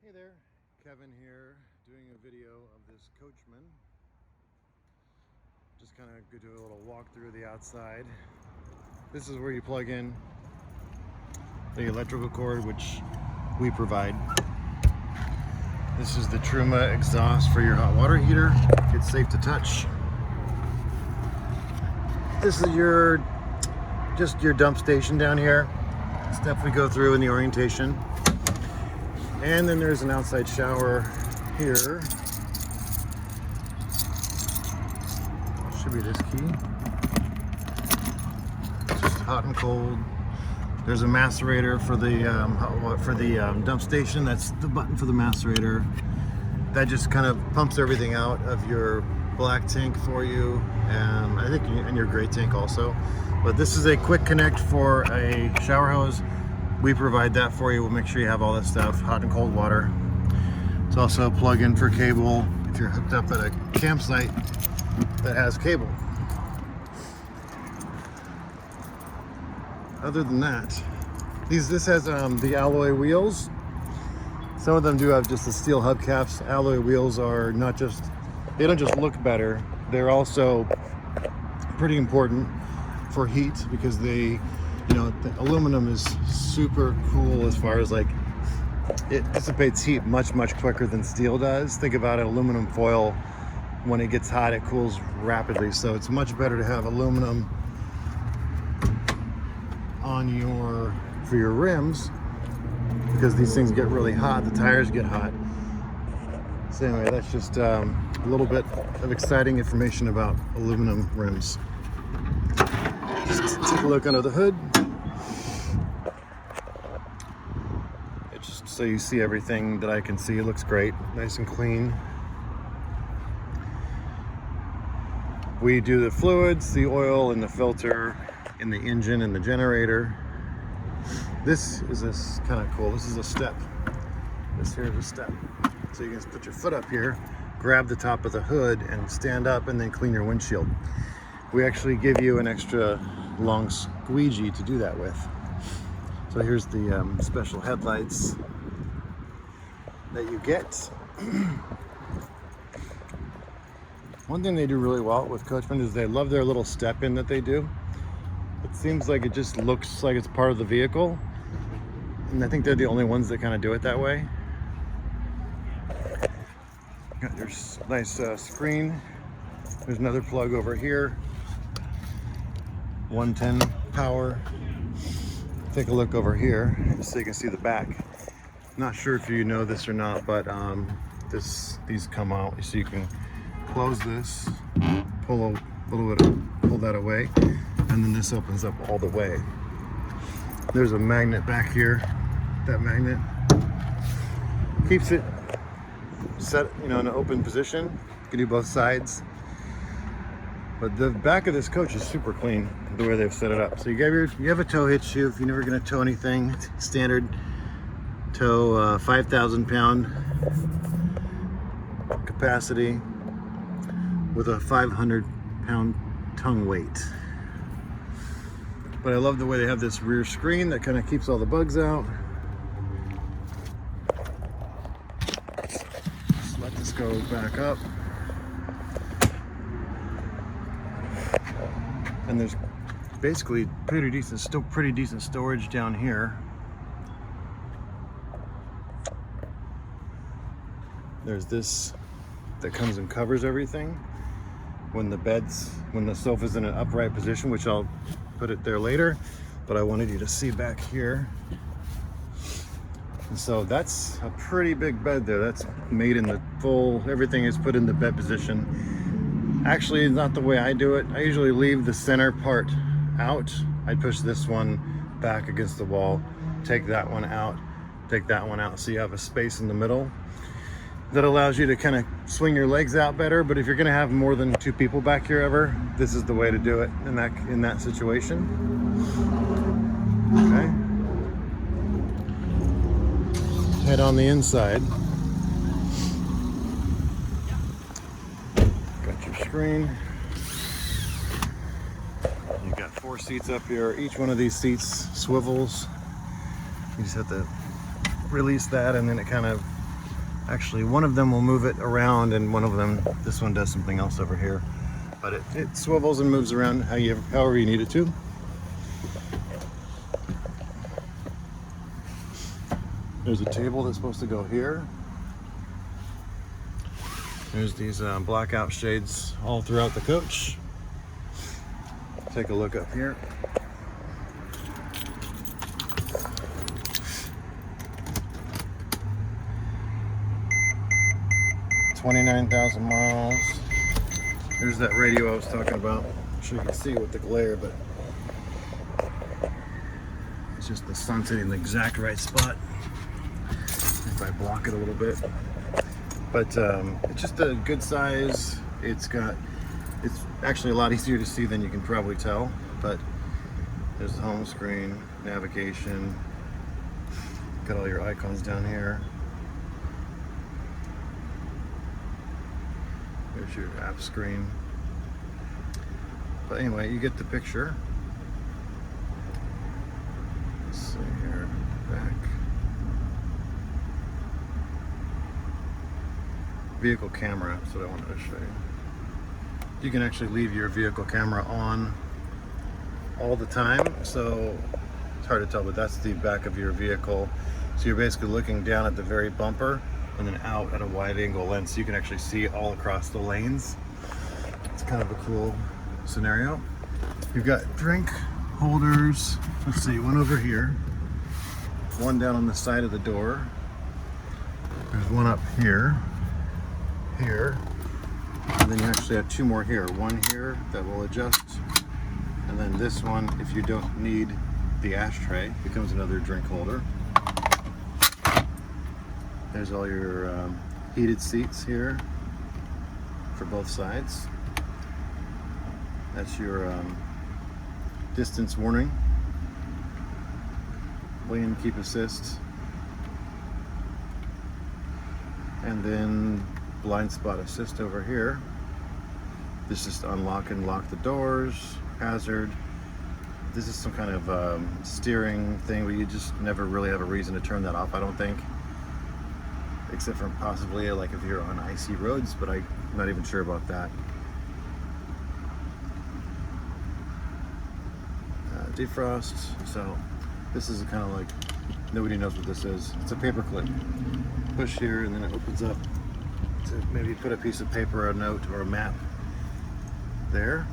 Hey there, Kevin here, doing a video of this Coachmen. Just kind of do a little walk through the outside. This is where you plug in the electrical cord, which we provide. This is the Truma exhaust for your hot water heater. It's safe to touch. This is just your dump station down here. Step we go through in the orientation. And then there's an outside shower here. Should be this key. Just hot and cold. There's a macerator for the dump station. That's the button for the macerator. That just kind of pumps everything out of your black tank for you. I think in your gray tank also. But this is a quick connect for a shower hose. We provide that for you. We'll make sure you have all that stuff, hot and cold water. It's also a plug-in for cable if you're hooked up at a campsite that has cable. Other than that, this has the alloy wheels. Some of them do have just the steel hubcaps. Alloy wheels are they don't just look better, they're also pretty important for heat because the aluminum is super cool as far as it dissipates heat much quicker than steel does. Think about it, aluminum foil, when it gets hot it cools rapidly, so it's much better to have aluminum on for your rims because these things get really hot, the tires get hot. So anyway, that's just a little bit of exciting information about aluminum rims. Just take a look under the hood. Just so you see everything that I can see. It looks great, nice and clean. We do the fluids, the oil, and the filter in the engine and the generator. This is kind of cool. This is a step. This here is a step. So you can just put your foot up here, grab the top of the hood, and stand up, and then clean your windshield. We actually give you an extra long squeegee to do that with. So here's the special headlights that you get. One thing they do really well with Coachmen is they love their little step in that they do. It seems like it just looks like it's part of the vehicle, and I think they're the only ones that kind of do it that way. Got your nice screen. There's another plug over here. 110 power. Take a look over here so you can see the back. Not sure if you know this or not, but these come out so you can close this, pull that away, and then this opens up all the way. There's a magnet back here. That magnet keeps it set, in an open position. You can do both sides. But the back of this coach is super clean the way they've set it up. So you have a tow hitch shoe if you're never going to tow anything. Standard tow, 5,000 pound capacity with a 500 pound tongue weight. But I love the way they have this rear screen that kind of keeps all the bugs out. Just let this go back up. And there's basically still pretty decent storage down here. There's this that comes and covers everything when the sofa's in an upright position, which I'll put it there later, but I wanted you to see back here. And so that's a pretty big bed there. That's made in the everything is put in the bed position. Actually, it's not the way I do it. I usually leave the center part out. I push this one back against the wall, take that one out, take that one out, so you have a space in the middle. That allows you to kind of swing your legs out better, but if you're gonna have more than 2 people back here ever, this is the way to do it in that situation. Okay. Head on the inside. Got your screen. You got 4 seats up here. Each one of these seats swivels. You just have to release that, and then it kind of Actually, one of them will move it around, and one of them, this one does something else over here. But it swivels and moves around however you need it to. There's a table that's supposed to go here. There's these blackout shades all throughout the coach. Take a look up here. $29,000 miles. There's that radio I was talking about. I'm sure you can see with the glare, but it's just the sun hitting the exact right spot. If I block it a little bit. But it's just a good size. It's actually a lot easier to see than you can probably tell. But there's the home screen, navigation. Got all your icons down here. There's your app screen. But anyway, you get the picture. Let's see here, back. Vehicle camera, that's what I wanted to show you. You can actually leave your vehicle camera on all the time, so it's hard to tell, but that's the back of your vehicle. So you're basically looking down at the very bumper and then out at a wide angle lens, so you can actually see all across the lanes. It's kind of a cool scenario. You've got drink holders. Let's see, one over here, one down on the side of the door. There's one up here, and then you actually have two more here. One here that will adjust, and then this one, if you don't need the ashtray, becomes another drink holder. There's all your heated seats here for both sides. That's your distance warning, lane keep assist, and then blind spot assist over here. This is to unlock and lock the doors, hazard. This is some kind of steering thing where you just never really have a reason to turn that off, I don't think. Except for possibly like if you're on icy roads, but I'm not even sure about that. Defrost. So this is kind of like, nobody knows what this is. It's a paper clip. Push here and then it opens up to maybe put a piece of paper, a note, or a map there.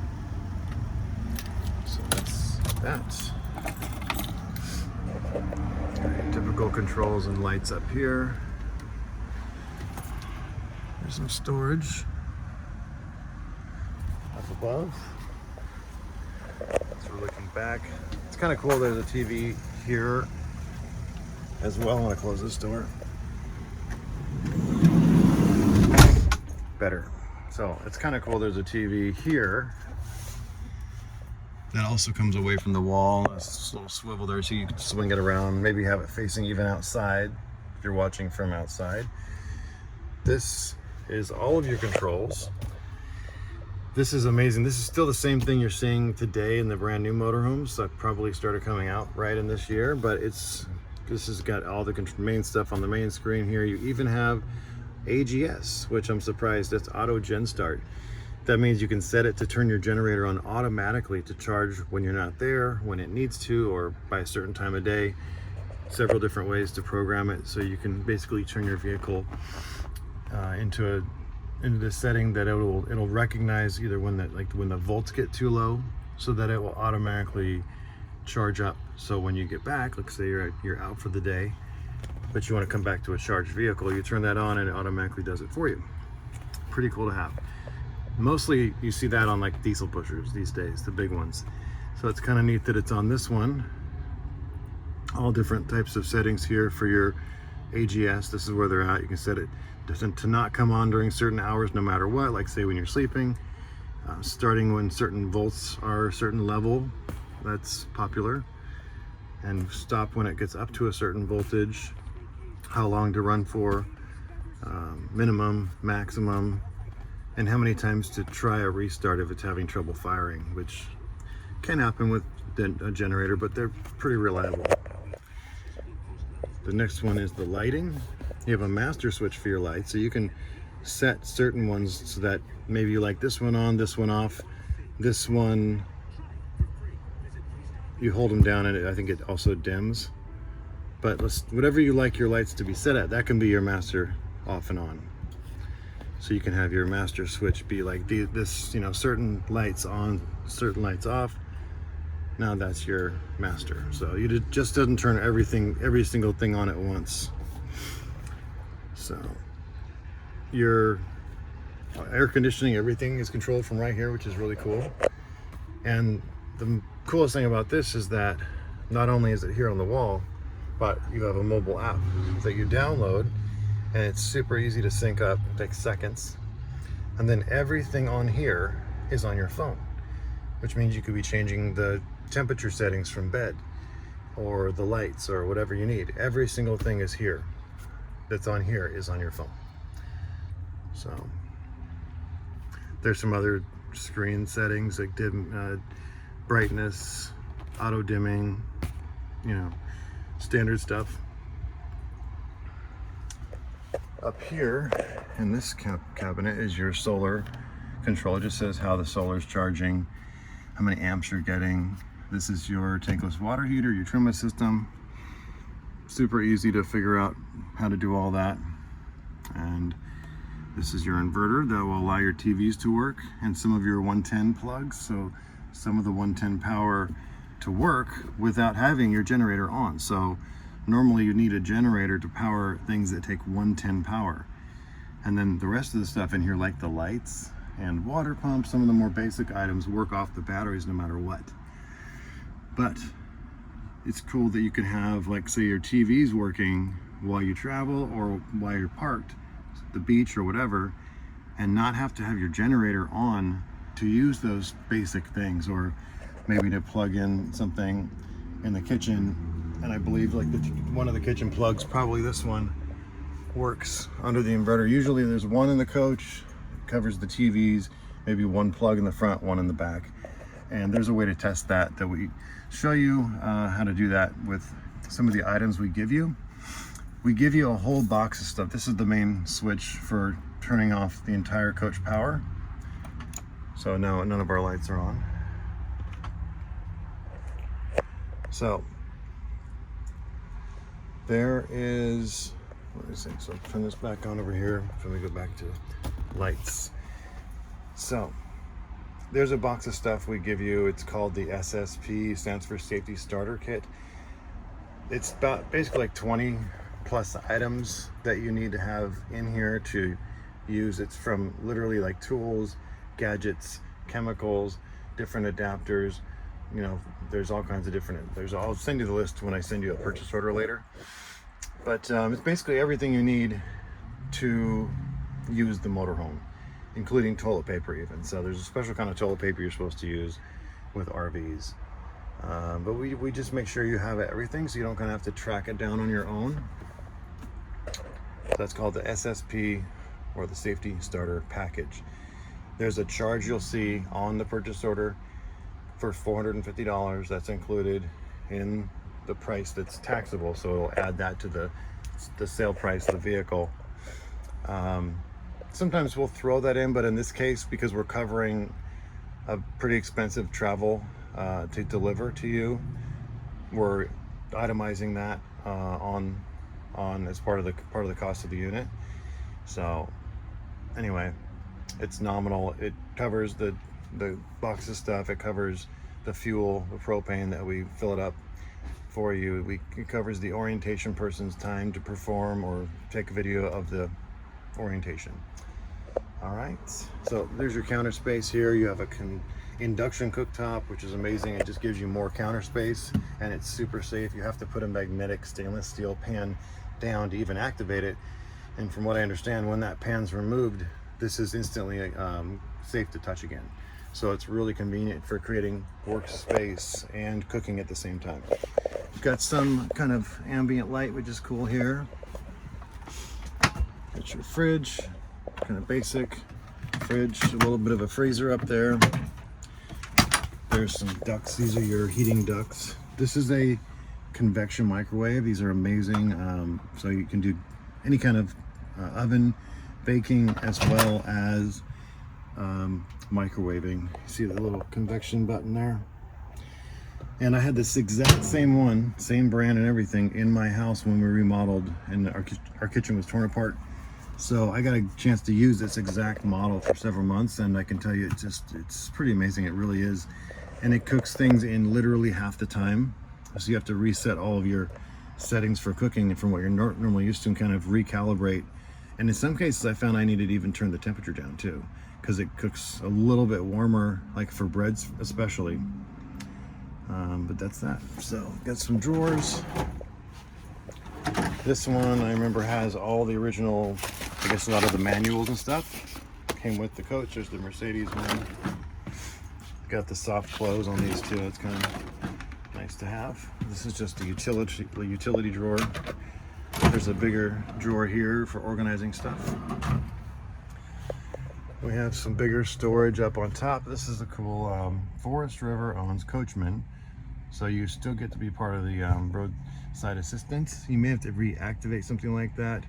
So that's that. Okay, typical controls and lights up here. There's some storage up above. So we're looking back. It's kind of cool. There's a TV here as well. I'm going to close this door. Better. So it's kind of cool. There's a TV here that also comes away from the wall. There's a little swivel there so you can swing it around. Maybe have it facing even outside if you're watching from outside. This is all of your controls. This is amazing. This is still the same thing you're seeing today in the brand new motorhomes that probably started coming out right in this year, but this has got all the main stuff on the main screen here. You even have AGS, which I'm surprised, that's auto gen start. That means you can set it to turn your generator on automatically to charge when you're not there, when it needs to, or by a certain time of day. Several different ways to program it, so you can basically turn your vehicle into this setting that it'll recognize either when the volts get too low, so that it will automatically charge up. So when you get back, let's say you're out for the day, but you want to come back to a charged vehicle, you turn that on and it automatically does it for you. Pretty cool to have. Mostly you see that on like diesel pushers these days, the big ones. So it's kind of neat that it's on this one. All different types of settings here for your AGS. This is where they're at. You can set it to not come on during certain hours no matter what, like say when you're sleeping, starting when certain volts are a certain level, that's popular, and stop when it gets up to a certain voltage, how long to run for, minimum, maximum, and how many times to try a restart if it's having trouble firing, which can happen with a generator, but they're pretty reliable. The next one is the lighting. You have a master switch for your lights, so you can set certain ones so that maybe you like this one on, this one off, this one you hold them down and I think it also dims. But whatever you like your lights to be set at, that can be your master off and on. So you can have your master switch be like this, you know, certain lights on, certain lights off. Now that's your master. So it just doesn't turn every single thing on at once. So your air conditioning, everything is controlled from right here, which is really cool. And the coolest thing about this is that not only is it here on the wall, but you have a mobile app that you download, and it's super easy to sync up. It takes seconds. And then everything on here is on your phone, which means you could be changing the temperature settings from bed or the lights or whatever you need. Every single thing is here. That's on here is on your phone. So there's some other screen settings like dim, brightness, auto dimming, you know, standard stuff. Up here in this cabinet is your solar control. It just says how the solar is charging, how many amps you're getting. This is your tankless water heater, your trim system. Super easy to figure out how to do all that. And this is your inverter that will allow your TVs to work, and some of your 110 plugs. So some of the 110 power to work without having your generator on. So normally you need a generator to power things that take 110 power. And then the rest of the stuff in here, like the lights and water pumps, some of the more basic items work off the batteries no matter what. But it's cool that you can have, like, say your TV's working while you travel or while you're parked at the beach or whatever, and not have to have your generator on to use those basic things, or maybe to plug in something in the kitchen. And I believe like one of the kitchen plugs, probably this one, works under the inverter. Usually there's one in the coach, covers the TVs, maybe one plug in the front, one in the back. And there's a way to test that we show you how to do that with some of the items we give you. We give you a whole box of stuff. This is the main switch for turning off the entire coach power. So now none of our lights are on. So there is, what is it? So turn this back on over here. Let me go back to lights. So there's a box of stuff we give you. It's called the SSP, stands for Safety Starter Kit. It's about basically like 20 plus items that you need to have in here to use. It's from literally like tools, gadgets, chemicals, different adapters. You know, there's all kinds of different, I'll send you the list when I send you a purchase order later. But it's basically everything you need to use the motorhome, including toilet paper even. So there's a special kind of toilet paper you're supposed to use with RVs. But we just make sure you have everything so you don't kind of have to track it down on your own. So that's called the SSP, or the Safety Starter Package. There's a charge you'll see on the purchase order for $450. That's included in the price that's taxable, so it'll add that to the sale price of the vehicle. Sometimes we'll throw that in, but in this case, because we're covering a pretty expensive travel to deliver to you, we're itemizing that on as part of the cost of the unit. So anyway, it's nominal. It covers the box of stuff. It covers the fuel, the propane that we fill it up for you. It covers the orientation person's time to perform or take a video of the orientation. All right, so there's your counter space here. You have a induction cooktop, which is amazing. It just gives you more counter space, and it's super safe. You have to put a magnetic stainless steel pan down to even activate it. And from what I understand, when that pan's removed, this is instantly safe to touch again. So it's really convenient for creating workspace and cooking at the same time. You've got some kind of ambient light, which is cool here. Got your fridge, kind of basic fridge, a little bit of a freezer up there. There's some ducts. These are your heating ducts. This is a convection microwave. These are amazing. So you can do any kind of oven baking as well as microwaving. See the little convection button there? And I had this exact same one, same brand and everything, in my house when we remodeled and our kitchen was torn apart. So I got a chance to use this exact model for several months, and I can tell you it's pretty amazing. It really is. And it cooks things in literally half the time. So you have to reset all of your settings for cooking from what you're normally used to and kind of recalibrate. And in some cases I found I needed to even turn the temperature down too, because it cooks a little bit warmer, like for breads especially. But that's that. So got some drawers. This one I remember has all the original, I guess a lot of the manuals and stuff. Came with the coach. There's the Mercedes one. Got the soft close on these too. It's kind of nice to have. This is just a utility drawer. There's a bigger drawer here for organizing stuff. We have some bigger storage up on top. This is a cool Forest River owns Coachmen, so you still get to be part of the roadside assistance. You may have to reactivate something like that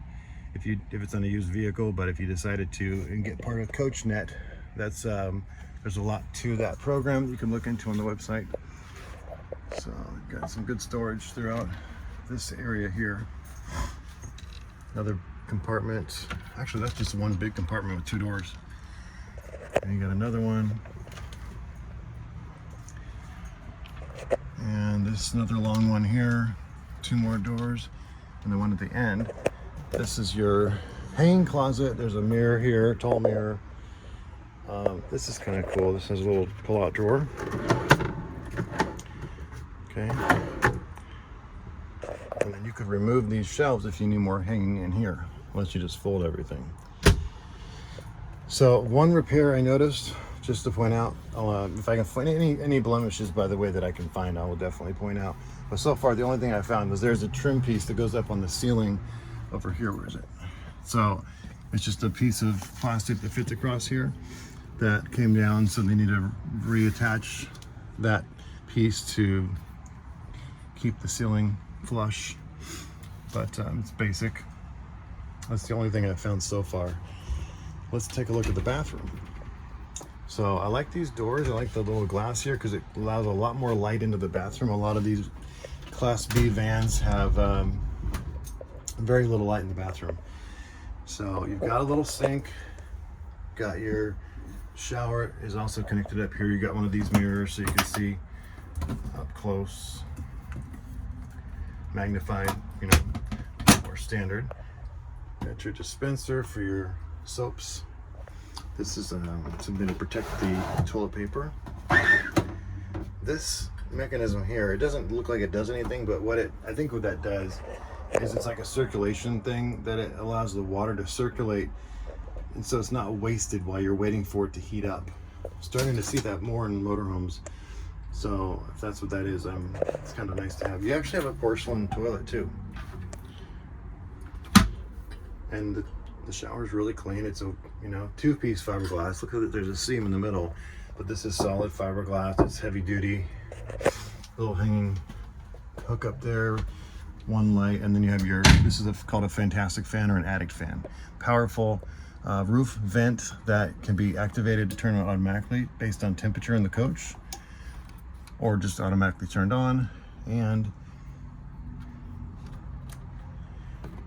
if it's on a used vehicle, but if you decided to and get part of CoachNet, that's there's a lot to that program that you can look into on the website. So we've got some good storage throughout this area here. Another compartment. Actually, that's just one big compartment with 2 doors. And you got another one. And this is another long one here. 2 more doors. And the one at the end. This is your hanging closet. There's a mirror here, tall mirror. This is kind of cool. This has a little pull-out drawer. Okay. And then you could remove these shelves if you need more hanging in here, once you just fold everything. So one repair I noticed, just to point out, if I can find any blemishes, by the way, that I can find, I will definitely point out. But so far, the only thing I found was there's a trim piece that goes up on the ceiling over here. Where is it? So it's just a piece of plastic that fits across here that came down, so they need to reattach that piece to keep the ceiling flush. But it's basic. That's the only thing I've found so far. Let's take a look at the bathroom. So I like these doors. I like the little glass here because it allows a lot more light into the bathroom. A lot of these Class B vans have very little light in the bathroom. So you've got a little sink, got your shower is also connected up here. You got one of these mirrors so you can see up close, magnified, you know, or standard. Got your dispenser for your soaps. This is something to protect the toilet paper. This mechanism here, it doesn't look like it does anything, but I think what that does is it's like a circulation thing that it allows the water to circulate, and so it's not wasted while you're waiting for it to heat up. Starting to see that more in motorhomes. So if that's what that is, it's kind of nice to have. You actually have a porcelain toilet too. And the shower is really clean. It's a 2-piece fiberglass. Look at it, there's a seam in the middle, but this is solid fiberglass. It's heavy duty. Little hanging hook up there, one light, and then you have this is called a fantastic fan or an addict fan. Powerful roof vent that can be activated to turn on automatically based on temperature in the coach, or just automatically turned on. And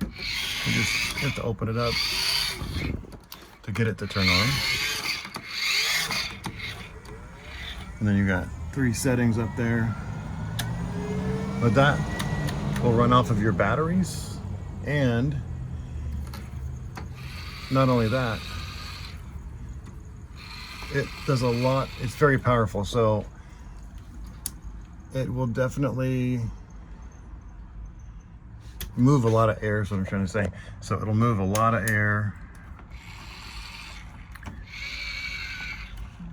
you just have to open it up to get it to turn on. And then you got 3 settings up there. But that will run off of your batteries, and not only that, it does a lot. It's very powerful, so it will definitely move a lot of air, is what I'm trying to say. So it'll move a lot of air.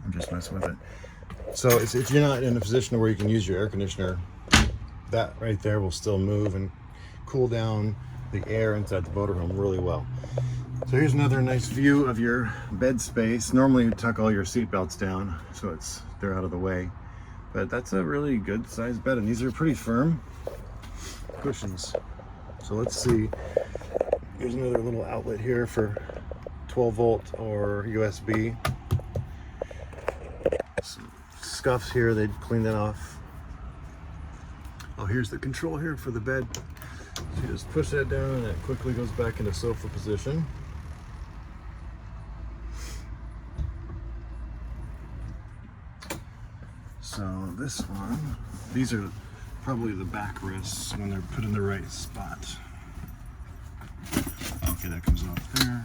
I'm just messing with it. So if you're not in a position where you can use your air conditioner, that right there will still move and cool down the air inside the motorhome really well. So here's another nice view of your bed space. Normally you tuck all your seat belts down so they're out of the way, but that's a really good sized bed, and these are pretty firm. cushions. So let's see. Here's another little outlet here for 12 volt or USB. Some scuffs here, they'd clean that off. Oh, here's the control here for the bed. So you just push that down and it quickly goes back into sofa position. So this one, these are probably the backrests when they're put in the right spot. Okay, that comes off there.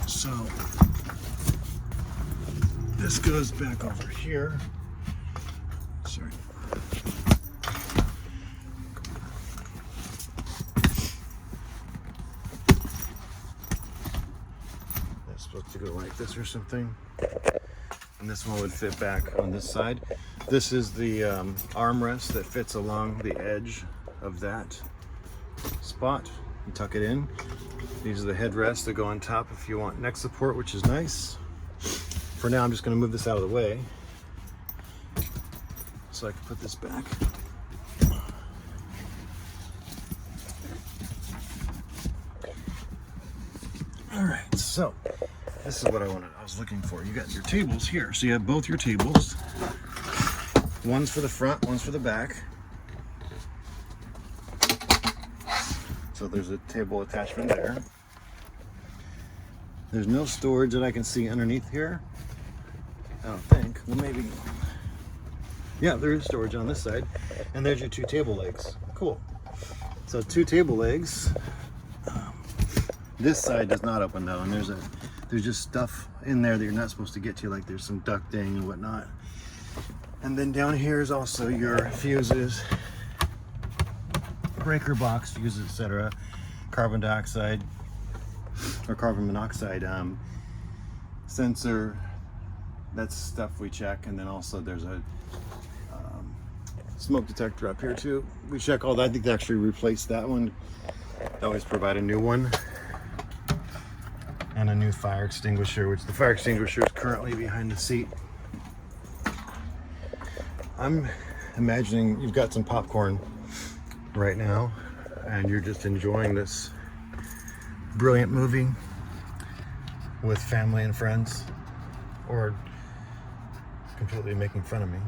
So this goes back over here. Sorry. That's supposed to go like this or something. And this one would fit back on this side. This is the armrest that fits along the edge of that spot. You tuck it in. These are the headrests that go on top if you want neck support, which is nice. For now, I'm just going to move this out of the way so I can put this back. All right, so this is what I was looking for. You got your tables here. So you have both your tables. One's for the front, one's for the back. So there's a table attachment there. There's no storage that I can see underneath here. I don't think. Well, maybe. Yeah, there is storage on this side. And there's your two table legs. Cool. So two table legs. This side does not open though, and there's just stuff in there that you're not supposed to get to, like there's some ducting and whatnot. And then down here is also your fuses, breaker box fuses, etc. Carbon dioxide or carbon monoxide sensor. That's stuff we check. And then also there's a smoke detector up here too. We check all that. I think they actually replaced that one. They always provide a new one. And a new fire extinguisher, which the fire extinguisher is currently behind the seat. I'm imagining you've got some popcorn right now and you're just enjoying this brilliant movie with family and friends, or completely making fun of me.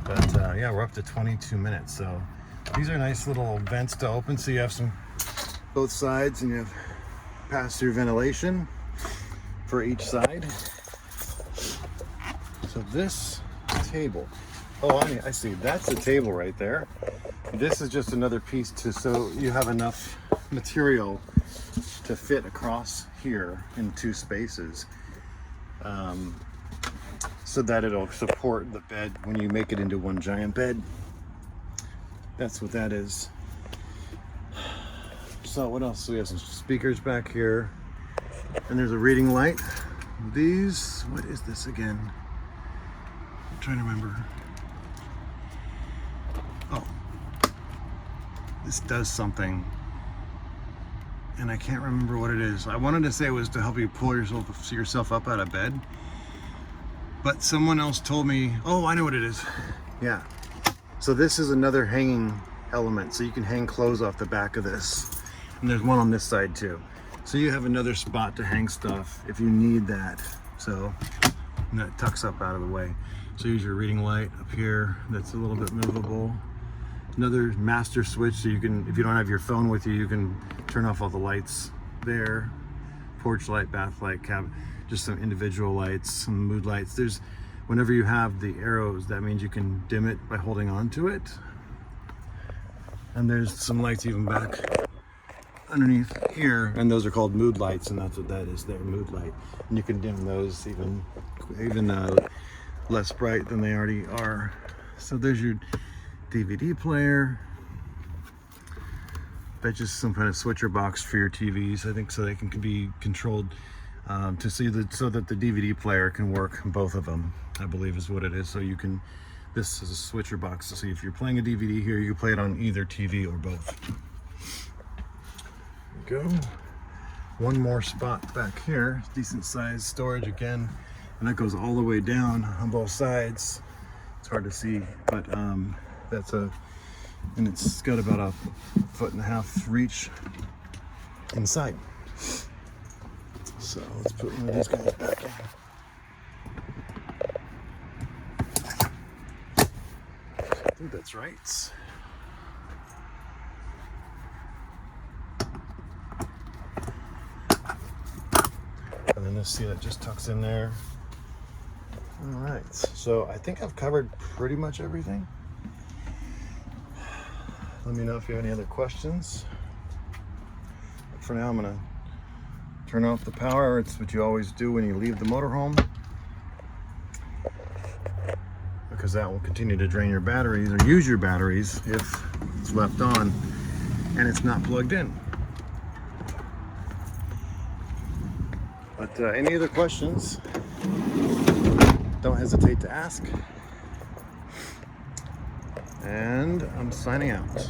But yeah, we're up to 22 minutes. So these are nice little vents to open, so you have some both sides, and you have pass-through ventilation for each side. So this table, oh, I see, that's the table right there. This is just another piece so you have enough material to fit across here in two spaces, so that it'll support the bed when you make it into one giant bed. That's what that is. So what else? So we have some speakers back here, and there's a reading light. These, what is this again? I'm trying to remember. Oh, this does something, and I can't remember what it is. I wanted to say it was to help you pull yourself up out of bed, but someone else told me, oh, I know what it is. Yeah. So this is another hanging element, so you can hang clothes off the back of this. And there's one on this side too. So you have another spot to hang stuff if you need that. So, and that tucks up out of the way. So here's your reading light up here. That's a little bit movable. Another master switch, so you can, if you don't have your phone with you, you can turn off all the lights there. Porch light, bath light, just some individual lights, some mood lights. There's, whenever you have the arrows, that means you can dim it by holding on to it. And there's some lights even back underneath here, and those are called mood lights, and that's what that is there, mood light. And you can dim those even less bright than they already are. So there's your DVD player. That's just some kind of switcher box for your TVs, I think, so they can be controlled to see so that the DVD player can work, both of them, I believe is what it is. So you can, this is a switcher box to see if you're playing a DVD here, you can play it on either TV or both. Go. One more spot back here, decent sized storage again. and that goes all the way down on both sides. It's hard to see, but and it's got about a 1.5 foot reach inside. So let's put one of these guys back in. I think that's right. And then this, see, that just tucks in there. All right, so I think I've covered pretty much everything. Let me know if you have any other questions. But for now, I'm gonna turn off the power. It's what you always do when you leave the motorhome, because that will continue to drain your batteries or use your batteries if it's left on and it's not plugged in. But any other questions, don't hesitate to ask. And I'm signing out.